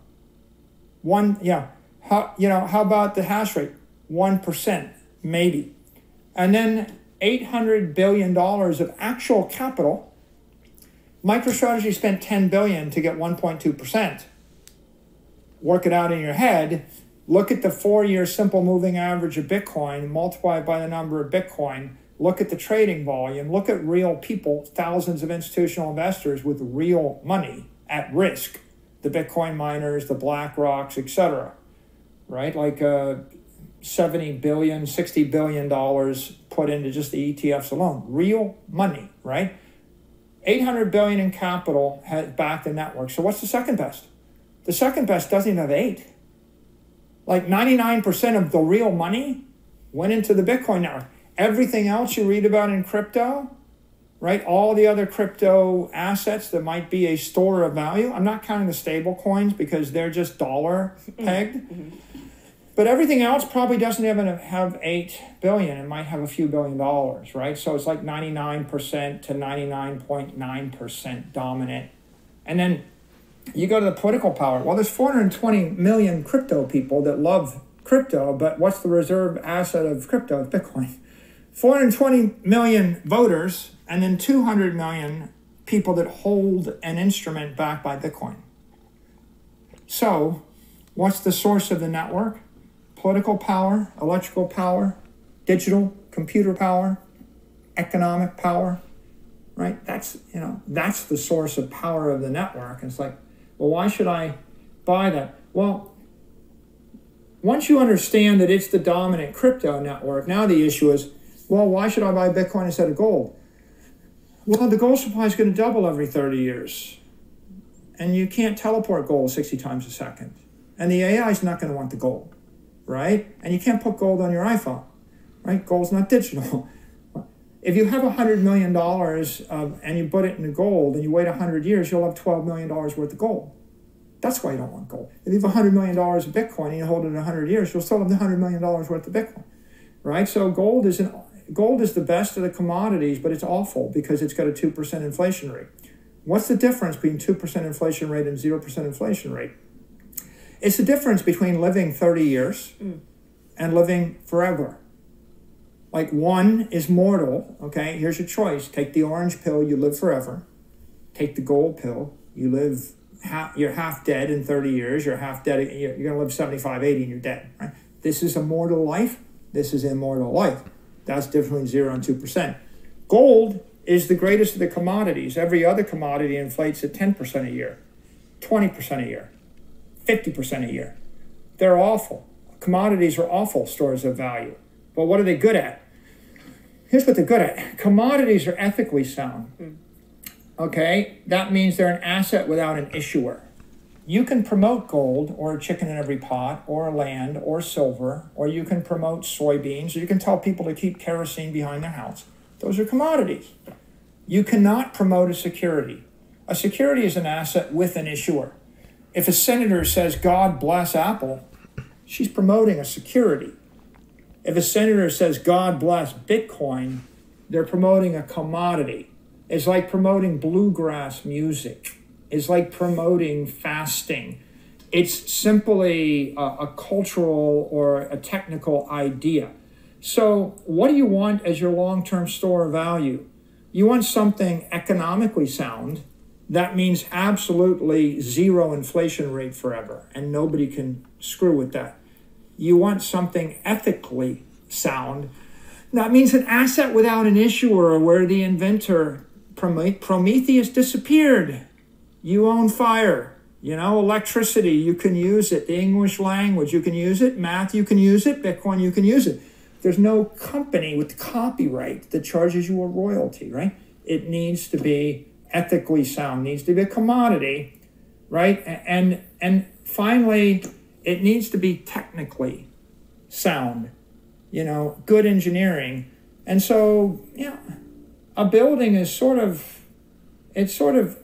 How about the hash rate? 1%, maybe. And then $800 billion of actual capital. MicroStrategy spent $10 billion to get 1.2%. Work it out in your head. Look at the 4-year simple moving average of Bitcoin, multiply it by the number of Bitcoin. Look at the trading volume. Look at real people, thousands of institutional investors with real money at risk. The Bitcoin miners, the BlackRocks, etc. Right? Like 70 billion, $60 billion put into just the ETFs alone. Real money, right? 800 billion in capital has backed the network. So what's the second best? The second best doesn't even have 8. Like 99% of the real money went into the Bitcoin network. Everything else you read about in crypto, right? All the other crypto assets that might be a store of value. I'm not counting the stable coins because they're just dollar pegged. Mm-hmm. But everything else probably doesn't even have 8 billion. It might have a few $1 billion, right? So it's like 99% to 99.9% dominant. And then you go to the political power. Well, there's 420 million crypto people that love crypto, but what's the reserve asset of crypto? It's Bitcoin. 420 million voters, and then 200 million people that hold an instrument backed by Bitcoin. So what's the source of the network? Political power, electrical power, digital, computer power, economic power, right? That's the source of power of the network. And it's like, well, why should I buy that? Well, once you understand that it's the dominant crypto network, now the issue is, well, why should I buy Bitcoin instead of gold? Well, the gold supply is going to double every 30 years. And you can't teleport gold 60 times a second. And the AI is not going to want the gold, right? And you can't put gold on your iPhone, right? Gold's not digital. If you have $100 million and you put it into gold and you wait 100 years, you'll have $12 million worth of gold. That's why you don't want gold. If you have $100 million of Bitcoin and you hold it 100 years, you'll still have the $100 million worth of Bitcoin, right? So gold is gold is the best of the commodities, but it's awful because it's got a 2% inflation rate. What's the difference between 2% inflation rate and 0% inflation rate? It's the difference between living 30 years and living forever. Like, one is mortal, okay? Here's your choice. Take the orange pill, you live forever. Take the gold pill, you live, you're half dead in 30 years, you're half dead, you're going to live 75, 80 and you're dead, right? This is a mortal life, this is immortal life. That's different between 0 and 2%. Gold is the greatest of the commodities. Every other commodity inflates at 10% a year, 20% a year, 50% a year. They're awful. Commodities are awful stores of value. But what are they good at? Here's what they're good at. Commodities are ethically sound. Okay? That means they're an asset without an issuer. You can promote gold or a chicken in every pot or land or silver, or you can promote soybeans, or you can tell people to keep kerosene behind their house. Those are commodities. You cannot promote a security. A security is an asset with an issuer. If a senator says, God bless Apple, she's promoting a security. If a senator says, God bless Bitcoin, they're promoting a commodity. It's like promoting bluegrass music. It's like promoting fasting. It's simply a cultural or a technical idea. So what do you want as your long-term store of value? You want something economically sound. That means absolutely zero inflation rate forever, and nobody can screw with that. You want something ethically sound. That means an asset without an issuer, where the inventor, Prometheus, disappeared. You own fire, electricity, you can use it. The English language, you can use it. Math, you can use it. Bitcoin, you can use it. There's no company with copyright that charges you a royalty, right? It needs to be ethically sound, needs to be a commodity, right? And finally, it needs to be technically sound, good engineering. And so, a building is sort of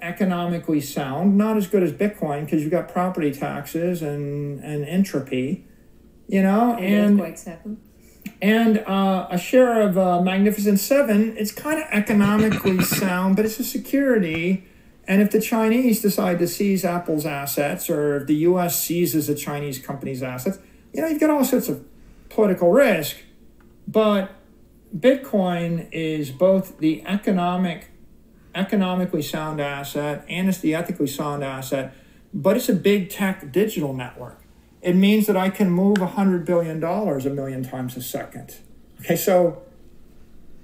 economically sound, not as good as Bitcoin because you've got property taxes and entropy, and earthquakes happen. And a share of Magnificent Seven, it's kind of economically sound, but it's a security. And if the Chinese decide to seize Apple's assets, or if the U.S. seizes a Chinese company's assets, you've got all sorts of political risk. But Bitcoin is both the economically sound asset and it's the ethically sound asset, but it's a big tech digital network. It means that I can move $100 billion a million times a second. Okay, so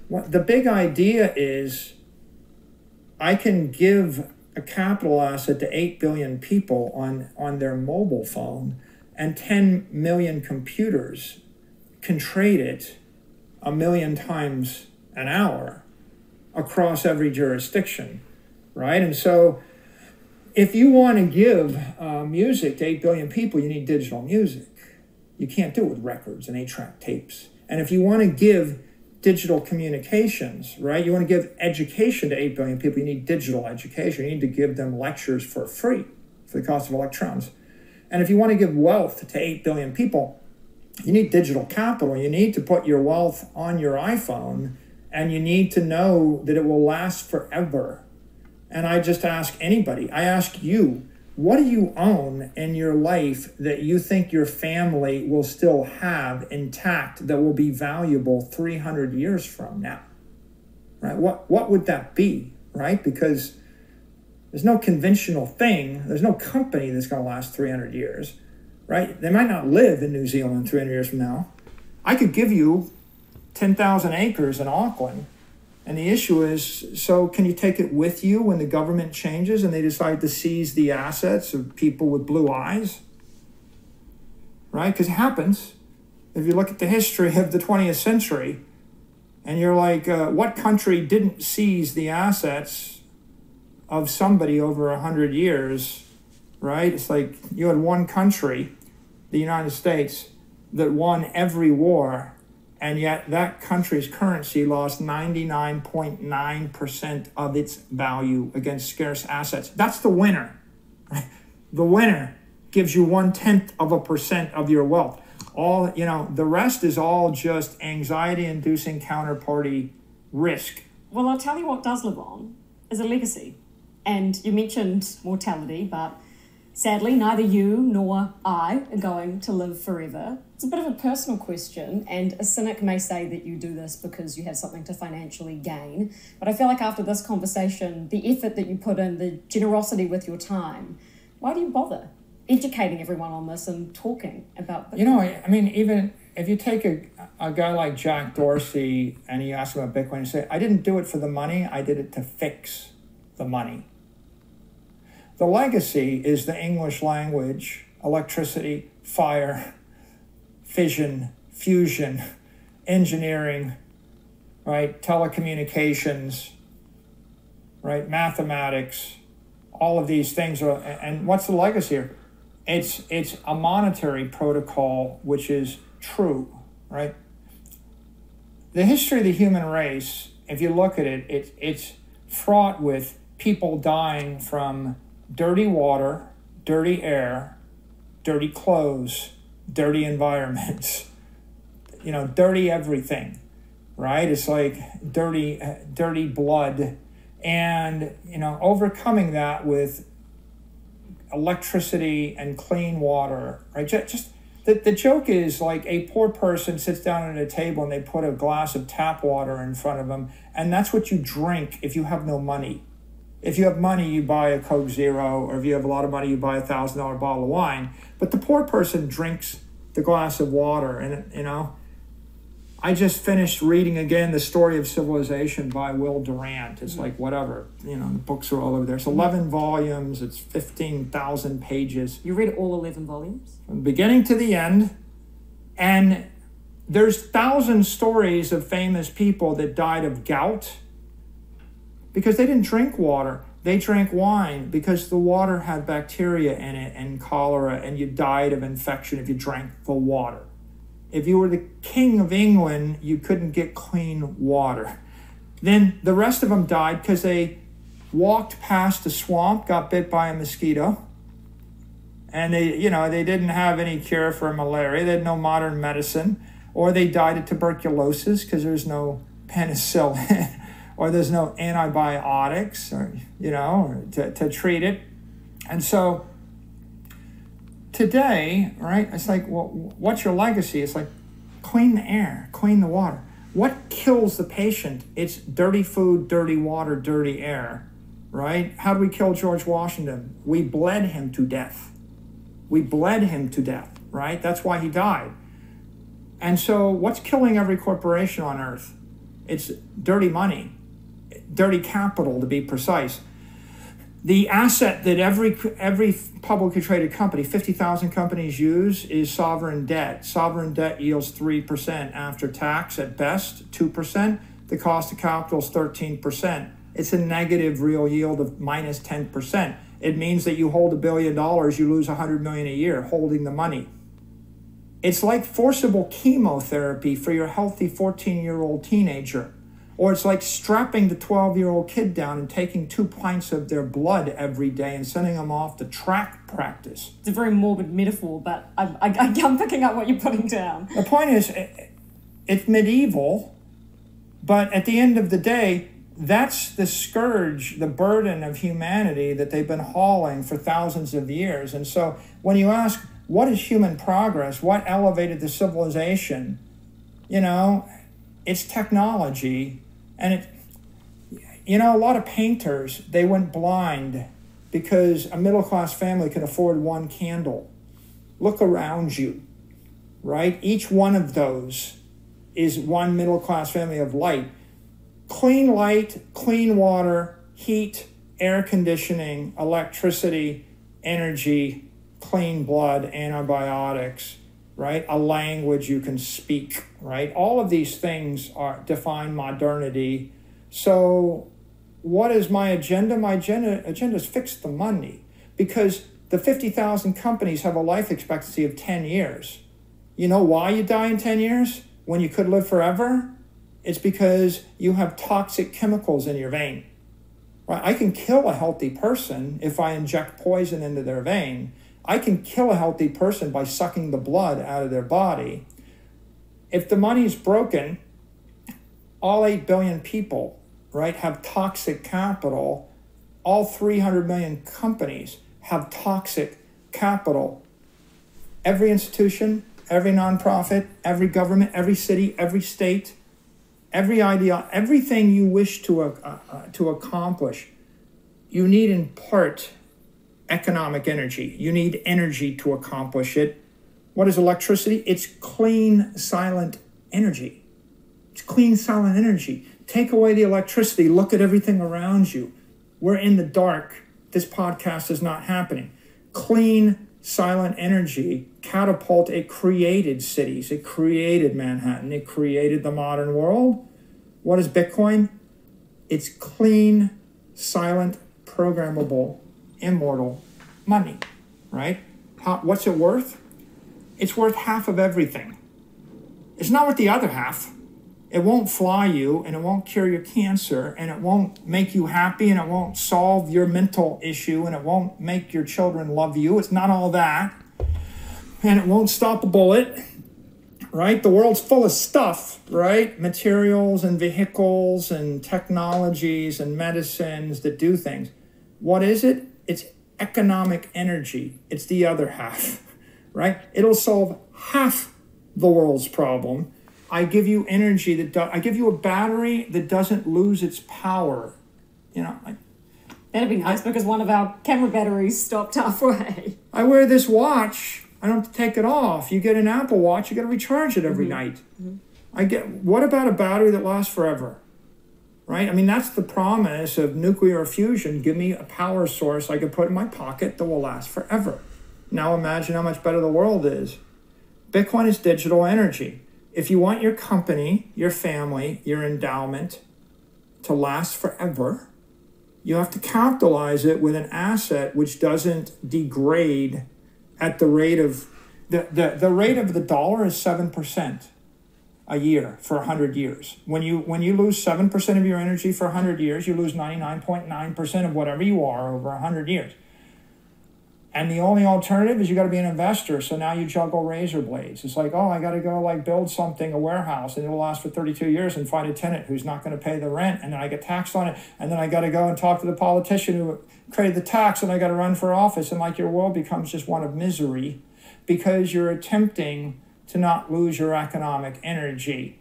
the big idea is I can give a capital asset to 8 billion people on their mobile phone, and 10 million computers can trade it 1 million times an hour across every jurisdiction, right? And so if you want to give music to 8 billion people, you need digital music. You can't do it with records and 8-track tapes. And if you want to give digital communications, right? You want to give education to 8 billion people, you need digital education. You need to give them lectures for free for the cost of electrons. And if you want to give wealth to 8 billion people, you need digital capital. You need to put your wealth on your iPhone, and you need to know that it will last forever. And I just ask anybody, I ask you, what do you own in your life that you think your family will still have intact that will be valuable 300 years from now? Right? What would that be, right? Because there's no conventional thing, there's no company that's going to last 300 years, right? They might not live in New Zealand 300 years from now. I could give you 10,000 acres in Auckland, and the issue is, so can you take it with you when the government changes and they decide to seize the assets of people with blue eyes? Right? Because it happens. If you look at the history of the 20th century, and you're like, what country didn't seize the assets of somebody over 100 years, right? It's like you had one country, the United States, that won every war, and yet that country's currency lost 99.9% of its value against scarce assets. That's the winner. Right? The winner gives you 0.1% of your wealth. All, the rest is all just anxiety-inducing counterparty risk. Well, I'll tell you what does live on is a legacy. And you mentioned mortality, but sadly, neither you nor I are going to live forever. It's a bit of a personal question, and a cynic may say that you do this because you have something to financially gain. But I feel like after this conversation, the effort that you put in, the generosity with your time, why do you bother educating everyone on this and talking about Bitcoin? Even if you take a guy like Jack Dorsey and you ask him about Bitcoin, you say, I didn't do it for the money, I did it to fix the money. The legacy is the English language, electricity, fire, fission, fusion, engineering, right? Telecommunications, right? Mathematics, all of these things are, and what's the legacy here? It's a monetary protocol which is true, right? The history of the human race, if you look at it, it's fraught with people dying from dirty water, dirty air, dirty clothes, dirty environments, dirty everything, right? It's like dirty blood, and, overcoming that with electricity and clean water, right? Just the joke is like a poor person sits down at a table and they put a glass of tap water in front of them, and that's what you drink if you have no money. If you have money, you buy a Coke Zero, or if you have a lot of money, you buy $1,000 bottle of wine. But the poor person drinks the glass of water. And, I just finished reading again The Story of Civilization by Will Durant. It's like whatever, the books are all over there. It's 11 volumes. It's 15,000 pages. You read all 11 volumes? From the beginning to the end. And there's 1,000 stories of famous people that died of gout, because they didn't drink water. They drank wine because the water had bacteria in it and cholera, and you died of infection if you drank the water. If you were the king of England, you couldn't get clean water. Then the rest of them died because they walked past a swamp, got bit by a mosquito, and they didn't have any cure for malaria. They had no modern medicine, or they died of tuberculosis because there's no penicillin. Or there's no antibiotics, or to treat it. And so today, right, it's like, well, what's your legacy? It's like, clean the air, clean the water. What kills the patient? It's dirty food, dirty water, dirty air, right? How do we kill George Washington? We bled him to death. We bled him to death, right? That's why he died. And so what's killing every corporation on earth? It's dirty money. Dirty capital, to be precise. The asset that every publicly traded company, 50,000 companies, use is sovereign debt. Sovereign debt yields 3% after tax at best, 2%. The cost of capital is 13%. It's a negative real yield of minus 10%. It means that you hold $1 billion, you lose $100 million a year holding the money. It's like forcible chemotherapy for your healthy 14-year-old teenager. Or it's like strapping the 12-year-old kid down and taking 2 pints of their blood every day and sending them off to track practice. It's a very morbid metaphor, but I'm picking up what you're putting down. The point is, it's medieval, but at the end of the day, that's the scourge, the burden of humanity that they've been hauling for thousands of years. And so when you ask, what is human progress? What elevated the civilization? It's technology. And a lot of painters, they went blind because a middle-class family could afford one candle. Look around you, right? Each one of those is one middle-class family of light. Clean light, clean water, heat, air conditioning, electricity, energy, clean blood, antibiotics, right? A language you can speak, right? All of these things define modernity. So what is my agenda? My agenda is fix the money, because the 50,000 companies have a life expectancy of 10 years. You know why you die in 10 years when you could live forever? It's because you have toxic chemicals in your vein. Right? I can kill a healthy person if I inject poison into their vein. I can kill a healthy person by sucking the blood out of their body. If the money's broken, all 8 billion people, right, have toxic capital. All 300 million companies have toxic capital. Every institution, every nonprofit, every government, every city, every state, every idea, everything you wish to accomplish, you need in part economic energy. You need energy to accomplish it. What is electricity? It's clean, silent energy. It's clean, silent energy. Take away the electricity. Look at everything around you. We're in the dark. This podcast is not happening. Clean, silent energy catapult. It created cities. It created Manhattan. It created the modern world. What is Bitcoin? It's clean, silent, programmable, immortal money, right? What's it worth? It's worth half of everything. It's not worth the other half. It won't fly you, and it won't cure your cancer, and it won't make you happy, and it won't solve your mental issue, and it won't make your children love you. It's not all that. And it won't stop a bullet, right? The world's full of stuff, right? Materials and vehicles and technologies and medicines that do things. What is it? It's economic energy. It's the other half, right? It'll solve half the world's problem. I give you energy I give you a battery that doesn't lose its power. You know, that'd be nice because one of our camera batteries stopped halfway. I wear this watch. I don't have to take it off. You get an Apple Watch, you got to recharge it every night. What about a battery that lasts forever? Right? I mean, that's the promise of nuclear fusion. Give me a power source I can put in my pocket that will last forever. Now imagine how much better the world is. Bitcoin is digital energy. If you want your company, your family, your endowment to last forever, you have to capitalize it with an asset which doesn't degrade at the rate of the rate of the dollar is 7% a year for 100 years. When you lose 7% of your energy for 100 years, you lose 99.9% of whatever you are over 100 years. And the only alternative is you got to be an investor. So now you juggle razor blades. It's like, oh, I got to go like build something, a warehouse, and it'll last for 32 years and find a tenant who's not going to pay the rent. And then I get taxed on it. And then I got to go and talk to the politician who created the tax, and I got to run for office. And like your world becomes just one of misery because you're attempting to not lose your economic energy.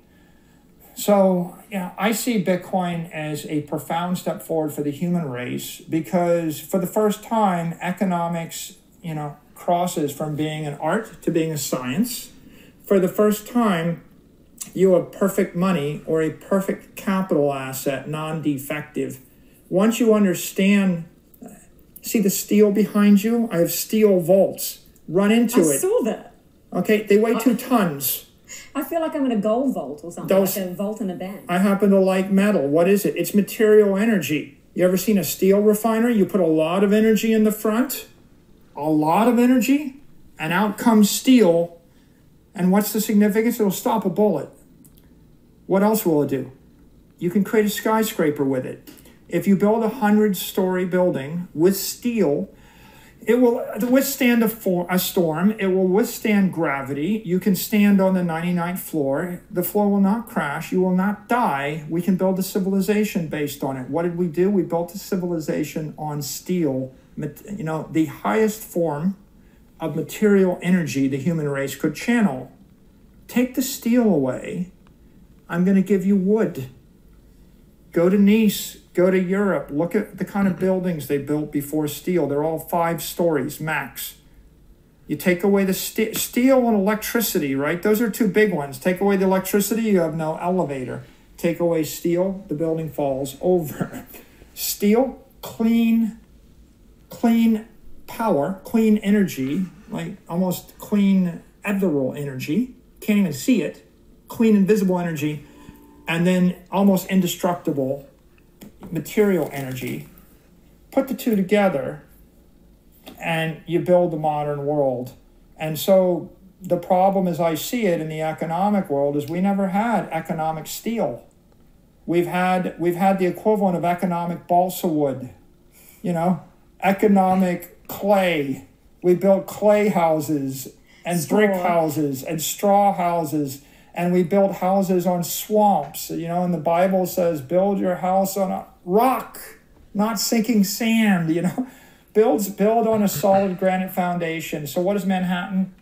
So, I see Bitcoin as a profound step forward for the human race because for the first time, economics, crosses from being an art to being a science. For the first time, you have perfect money or a perfect capital asset, non-defective. Once you understand, see the steel behind you? I have steel vaults. Run into it. I saw that. Okay, they weigh 2 tons. I feel like I'm in a gold vault or something, like a vault in a bank. I happen to like metal. What is it? It's material energy. You ever seen a steel refinery? You put a lot of energy in the front, a lot of energy, and out comes steel. And what's the significance? It'll stop a bullet. What else will it do? You can create a skyscraper with it. If you build a 100-story building with steel, it will withstand a storm. It will withstand gravity. You can stand on the 99th floor. The floor will not crash. You will not die. We can build a civilization based on it. What did we do? We built a civilization on steel. The highest form of material energy the human race could channel. Take the steel away. I'm going to give you wood. Go to Nice. Go to Europe. Look at the kind of buildings they built before steel. They're all 5 stories max. You take away the steel and electricity, right? Those are 2 big ones. Take away the electricity, you have no elevator. Take away steel, the building falls over. Steel, clean power, clean energy, like almost clean ethereal energy. Can't even see it. Clean invisible energy. And then almost indestructible material energy. Put the 2 together and you build the modern world. And so the problem as I see it in the economic world is we never had economic steel. We've had the equivalent of economic balsa wood, economic clay, We built clay houses and brick houses and straw houses, and we built houses on swamps. You know, and the Bible says, build your house on a rock, not sinking sand, you know. Build on a solid granite foundation. So what is Manhattan?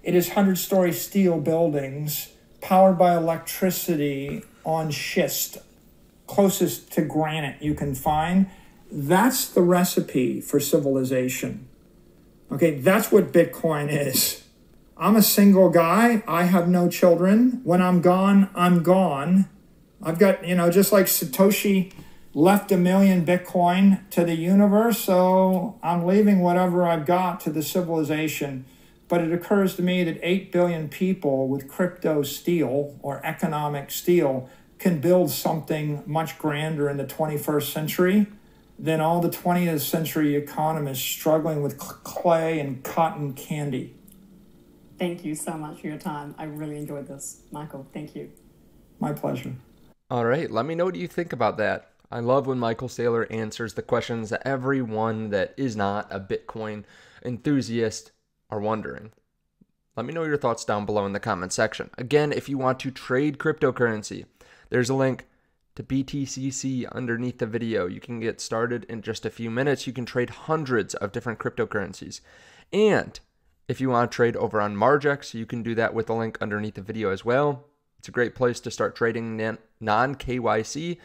It is 100-story steel buildings powered by electricity on schist, closest to granite you can find. That's the recipe for civilization. Okay, that's what Bitcoin is. I'm a single guy. I have no children. When I'm gone, I'm gone. I've got, you know, just like Satoshi left 1 million Bitcoin to the universe, so I'm leaving whatever I've got to the civilization. But it occurs to me that 8 billion people with crypto steel or economic steel can build something much grander in the 21st century than all the 20th century economists struggling with clay and cotton candy. Thank you so much for your time. I really enjoyed this, Michael. Thank you. My pleasure. All right, let me know what you think about that. I love when Michael Saylor answers the questions that everyone that is not a Bitcoin enthusiast are wondering. Let me know your thoughts down below in the comment section. Again, if you want to trade cryptocurrency, there's a link to BTCC underneath the video. You can get started in just a few minutes. You can trade hundreds of different cryptocurrencies. And if you want to trade over on Margex, you can do that with the link underneath the video as well. It's a great place to start trading non-KYC,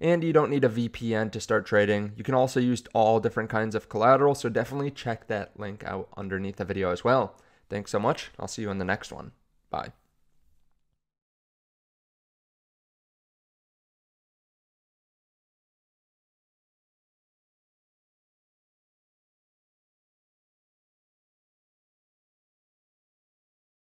and you don't need a VPN to start trading. You can also use all different kinds of collateral, so definitely check that link out underneath the video as well. Thanks so much. I'll see you in the next one. Bye.